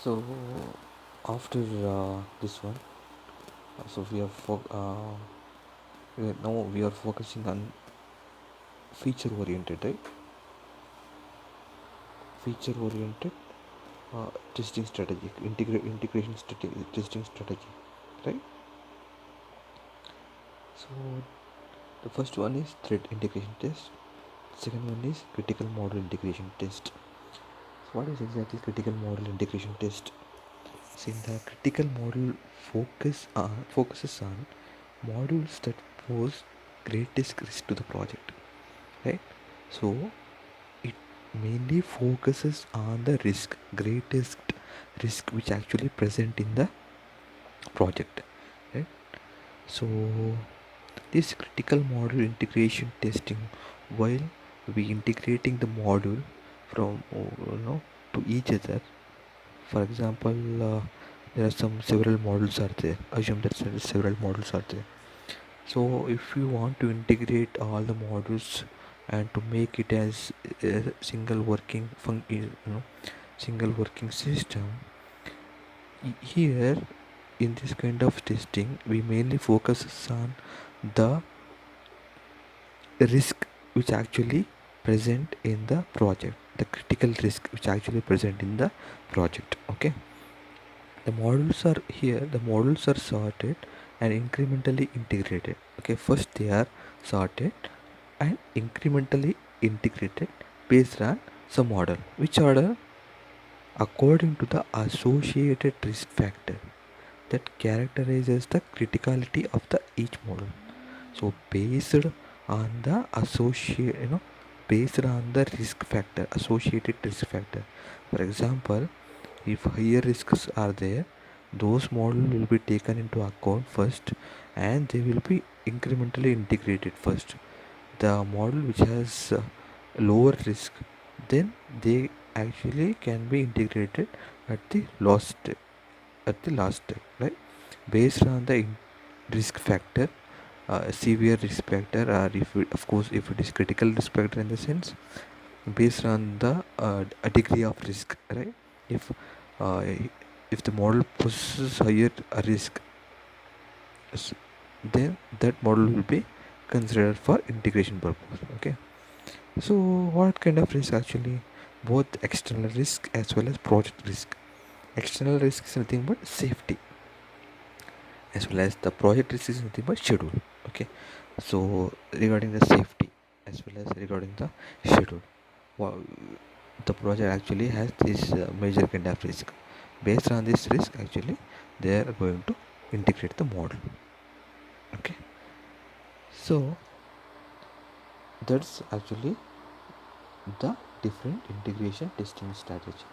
So after this one, so we are focusing on feature oriented, right? Feature oriented testing strategy, integration strategy, testing strategy, right? So the first one is thread integration test. Second one is critical model integration test. So what is exactly critical model integration test? Since the critical model focuses on modules that pose greatest risk to the project, right? So it mainly focuses on the greatest risk which actually present in the project, right? So this critical model integration testing, while we integrating the module from to each other. For example, there are some several models are there. Assume that several models are there. So if you want to integrate all the modules and to make it as a single working single working system, here in this kind of testing we mainly focuses on the risk which actually present in the project, the critical risk which actually present in the project. Okay, the modules are here, the modules are sorted and incrementally integrated. Okay, first they are sorted and incrementally integrated based on some model. Which order? According to the associated risk factor that characterizes the criticality of the each model. So based on the based on the risk factor, associated risk factor. For example, if higher risks are there, those models will be taken into account first and they will be incrementally integrated first. The model which has lower risk, then they actually can be integrated at the last step, right? Based on the risk factor, severe risk factor, or if it, of course if it is critical risk factor in the sense, based on the a degree of risk, right? If uh, if the model possesses higher risk, then that model will be considered for integration purpose. Okay, so what kind of risk actually? Both external risk as well as project risk. External risk is nothing but safety, as well as the project risk is nothing but schedule. Okay, so regarding the safety as well as regarding the schedule, wow, the project actually has this major kind of risk. Based on this risk, actually they are going to integrate the model. Okay, so that's actually the different integration testing strategy.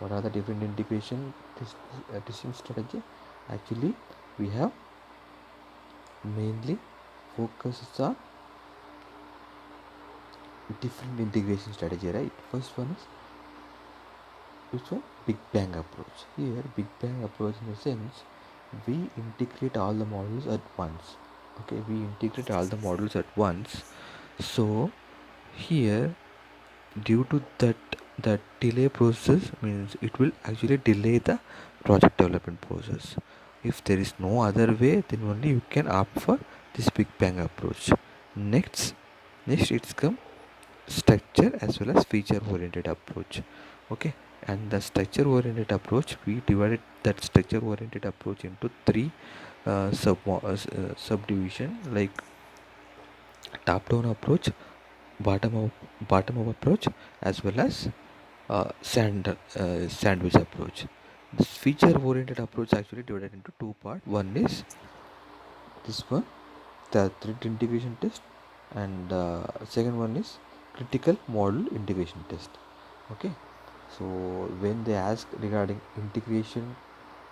What are the different testing strategy? Actually, we have mainly focused on different integration strategy, right? First one is which one? Big bang approach. Here, big bang approach in the sense we integrate all the models at once. Okay, we integrate all the models at once. So here, due to that delay process means it will actually delay the project development process. If there is no other way, then only you can opt for this big bang approach. Next it's come structure as well as feature oriented approach. Okay, and the structure oriented approach, we divided that structure oriented approach into three subdivision, like top down approach, bottom up approach, as well as sandwich approach. This feature oriented approach actually divided into two parts. One is this one, the thread integration test, and second one is critical model integration test. Okay, so when they ask regarding integration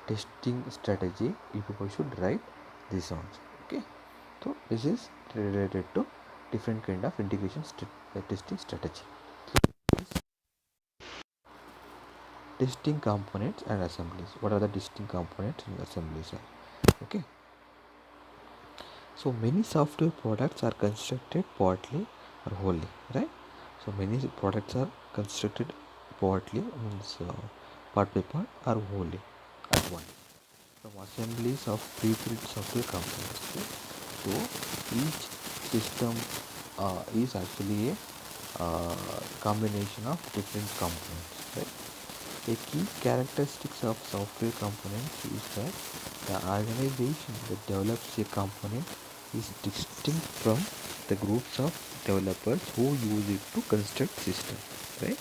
testing strategy, you people should write this on. Okay, so this is related to different kind of testing strategy. Testing components and assemblies. What are the testing components and assemblies? Okay, so many software products are constructed partly or wholly, right? So many products are constructed partly, means part by part or wholly at once from assemblies of pre-built software components. Okay? So each system is actually a combination of different components. Right? A key characteristics of software components is that the organization that develops a component is distinct from the groups of developers who use it to construct systems. Right?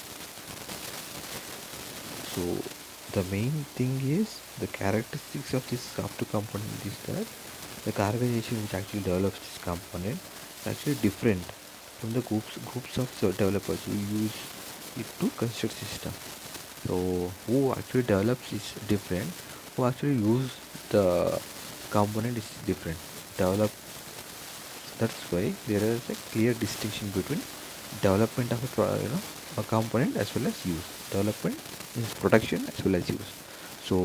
So the main thing is the characteristics of this software component is that the organization which actually develops this component is actually different from the groups of developers who use it to construct system. So who actually develops is different. Who actually use the component is different. Develop That's why there is a clear distinction between development of a component as well as use. Development is production as well as use. So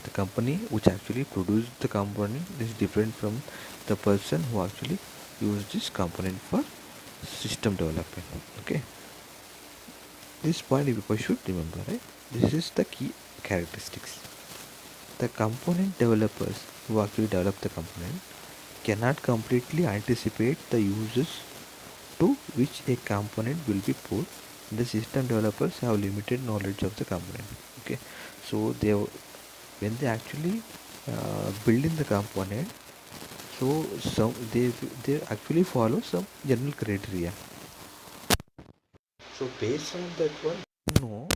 the company which actually produced the component is different from the person who actually used this component for system development. Okay, this point people should remember, right? This is the key characteristics. The component developers who actually develop the component cannot completely anticipate the uses to which a component will be put. The system developers have limited knowledge of the component. Okay, so when they actually build in the component, so they actually follow some general criteria. So based on that one, you know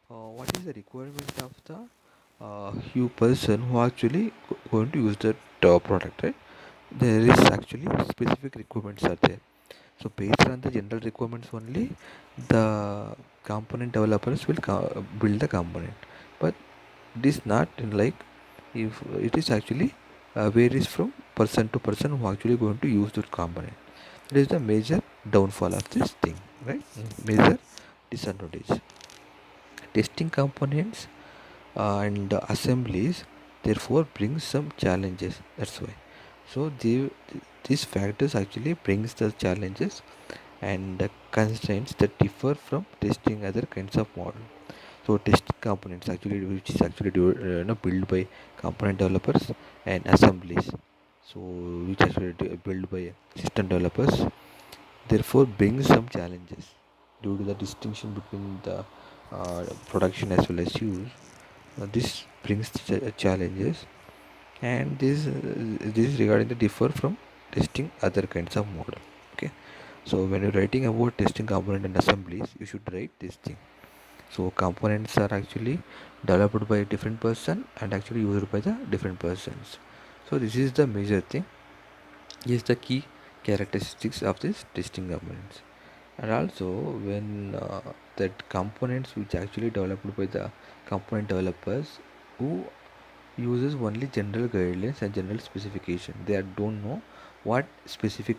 what is the requirement of the you person who actually going to use the product, right? There is actually specific requirements are there. So based on the general requirements only, the component developers will build the component. But it is not like if it is actually varies from person to person who actually going to use that component. That is the major downfall of this thing, right? Major disadvantage. Testing components and assemblies therefore brings some challenges. That's why. So these factors actually brings the challenges and the constraints that differ from testing other kinds of model. So testing components actually which is actually built by component developers and assemblies. So which actually built by system developers therefore brings some challenges due to the distinction between the production as well as use. This brings challenges, and this is regarding the differ from testing other kinds of model. Okay, so when you're writing about testing component and assemblies, you should write this thing. So components are actually developed by a different person and actually used by the different persons. So this is the major thing. Is the key characteristics of this testing components. And also when that components which actually developed by the component developers who uses only general guidelines and general specification. They don't know what specific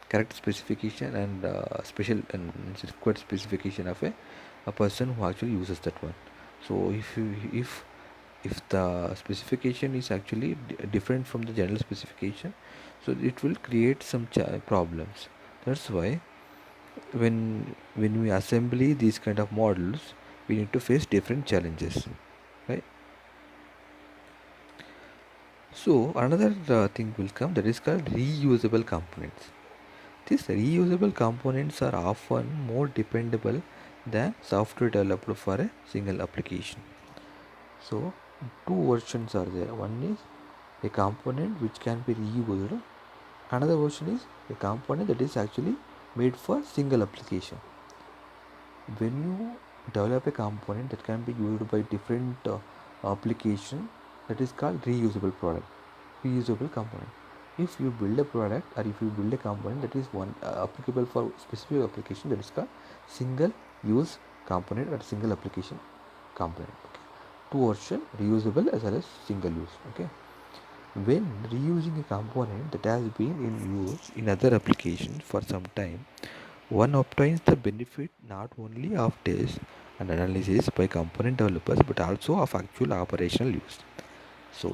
correct specification and special and required specification of a person who actually uses that one. So if the specification is actually different from the general specification, so it will create some problems. That's why when we assembly these kind of models, we need to face different challenges, right? So another thing will come, that is called reusable components. These reusable components are often more dependable than software developed for a single application. So two versions are there. One is a component which can be reused. Another version is a component that is actually made for single application. When you develop a component that can be used by different application, that is called reusable product, reusable component. If you build a product or if you build a component that is one applicable for specific application, that is called single use component or single application component. Okay. Two version, reusable as well as single use. Okay, when reusing a component that has been in use in other applications for some time, one obtains the benefit not only of test and analysis by component developers but also of actual operational use. So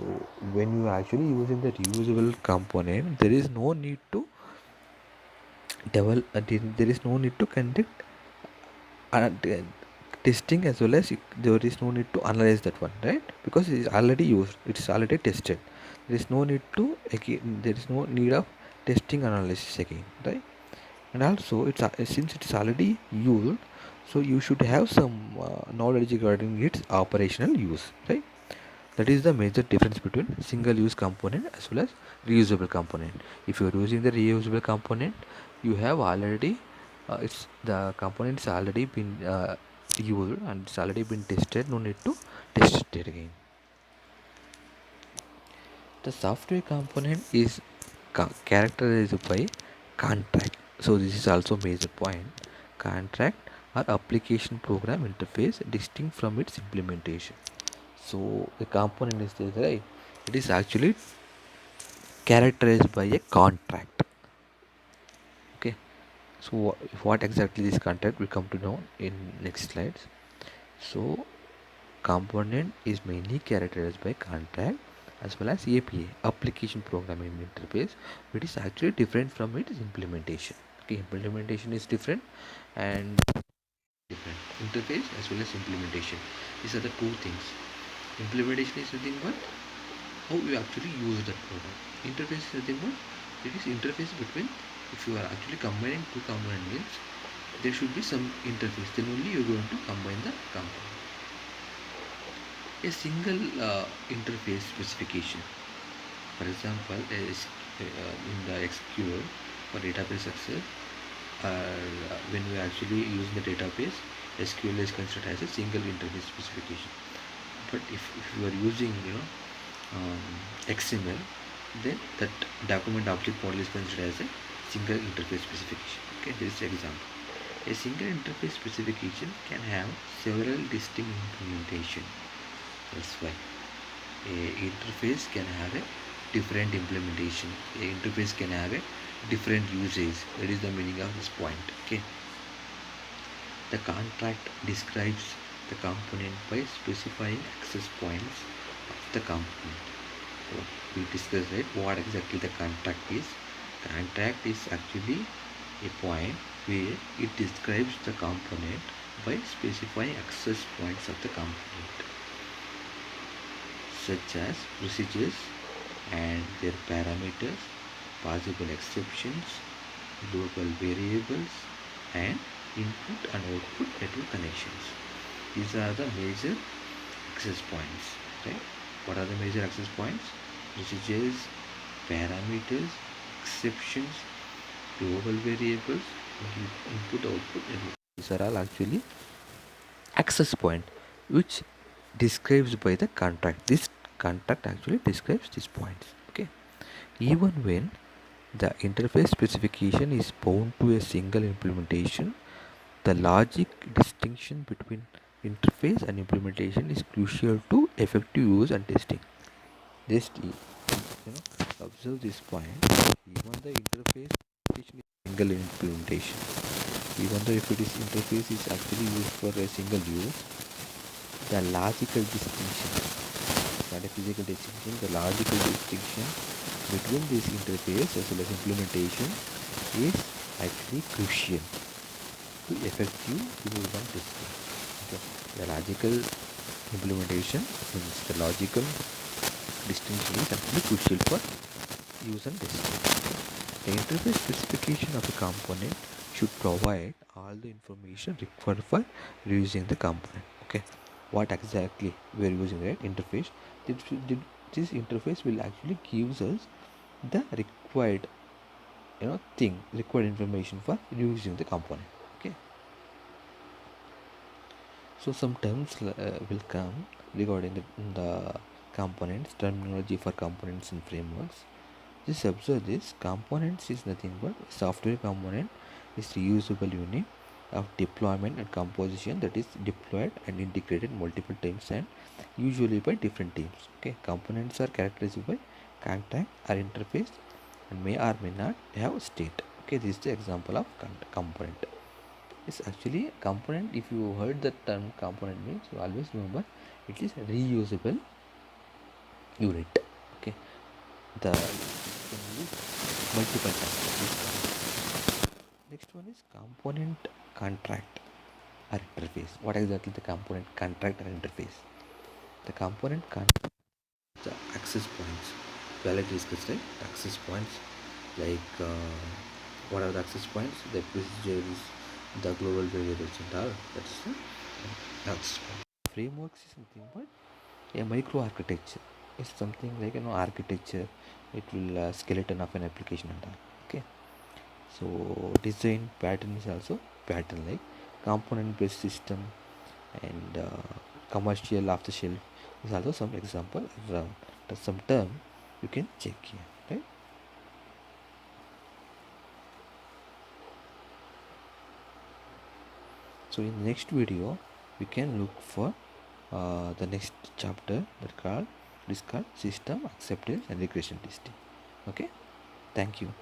when you are actually using the reusable component, there is no need to develop. There is no need to conduct testing as well as there is no need to analyze that one, right? Because it is already used, it's already tested. There is no need to again, there is no need of testing analysis again, right? And also it's since it's already used, so you should have some knowledge regarding its operational use, right? That is the major difference between single use component as well as reusable component. If you are using the reusable component, you have already it's the component is already been used and it's already been tested, no need to test it again. The software component is characterized by contract. So this is also major point. Contract or application program interface distinct from its implementation. So the component is there, right? It is actually characterized by a contract. Okay. So what exactly this contract will come to know in next slides. So component is mainly characterized by contract as well as API, application programming interface, which is actually different from its implementation. Okay, implementation is different and different interface as well as implementation. These are the two things. Implementation is nothing but how you actually use that program. Interface is nothing but it is interface between, if you are actually combining two component means there should be some interface, then only you are going to combine the component. A single interface specification, for example in the SQL for database access, when we are actually using the database, SQL is considered as a single interface specification. But if you are using XML, then that document object model is considered as a single interface specification. Okay, this is an example. A single interface specification can have several distinct implementation. That's why a interface can have a different implementation. A interface can have a different usage. That is the meaning of this point. Okay. The contract describes the component by specifying access points of the component. So we discussed, right, what exactly the contract is. Contract is actually a point where it describes the component by specifying access points of the component, such as procedures and their parameters, possible exceptions, global variables, and input and output network connections. These are the major access points, right? What are the major access points? Procedures, parameters, exceptions, global variables, input output network. These are all actually access point which describes by the contract. This contract actually describes these points. Okay. Even when the interface specification is bound to a single implementation, the logic distinction between interface and implementation is crucial to effective use and testing. Just observe this point. Even the interface specification is single implementation. Even though if it is interface is actually used for a single use, the logical distinction, not a physical distinction, the logical distinction between this interface as well as implementation is actually crucial to effective use and testing. Okay. The logical implementation means the logical distinction is actually crucial for use and testing. The interface specification of a component should provide all the information required for using the component. Okay, what exactly we are using, right? Interface. This interface will actually gives us the required required information for using the component. Okay, so some terms will come regarding the components, terminology for components and frameworks. Just observe this. Components is nothing but software component is reusable unit of deployment and composition that is deployed and integrated multiple times and usually by different teams. Okay, components are characterized by contact or interface and may or may not have state. Okay, this is the example of component. It's actually a component. If you heard the term component means, you always remember it is reusable unit. Okay, the can use multiple times. Next one is component contract. or interface. What exactly the component contract or interface? The component contract the access points. We already discussed, right? Access points like what are the access points? The procedures, the global variables and all. That's the access point. Frameworks is something, but a micro architecture is something like architecture. It will skeleton of an application and all. Okay. So design pattern is also pattern like component based system and commercial off the shelf is also some example around some term you can check here, right? So in the next video we can look for the next chapter that called this called system acceptance and regression testing. Okay, thank you.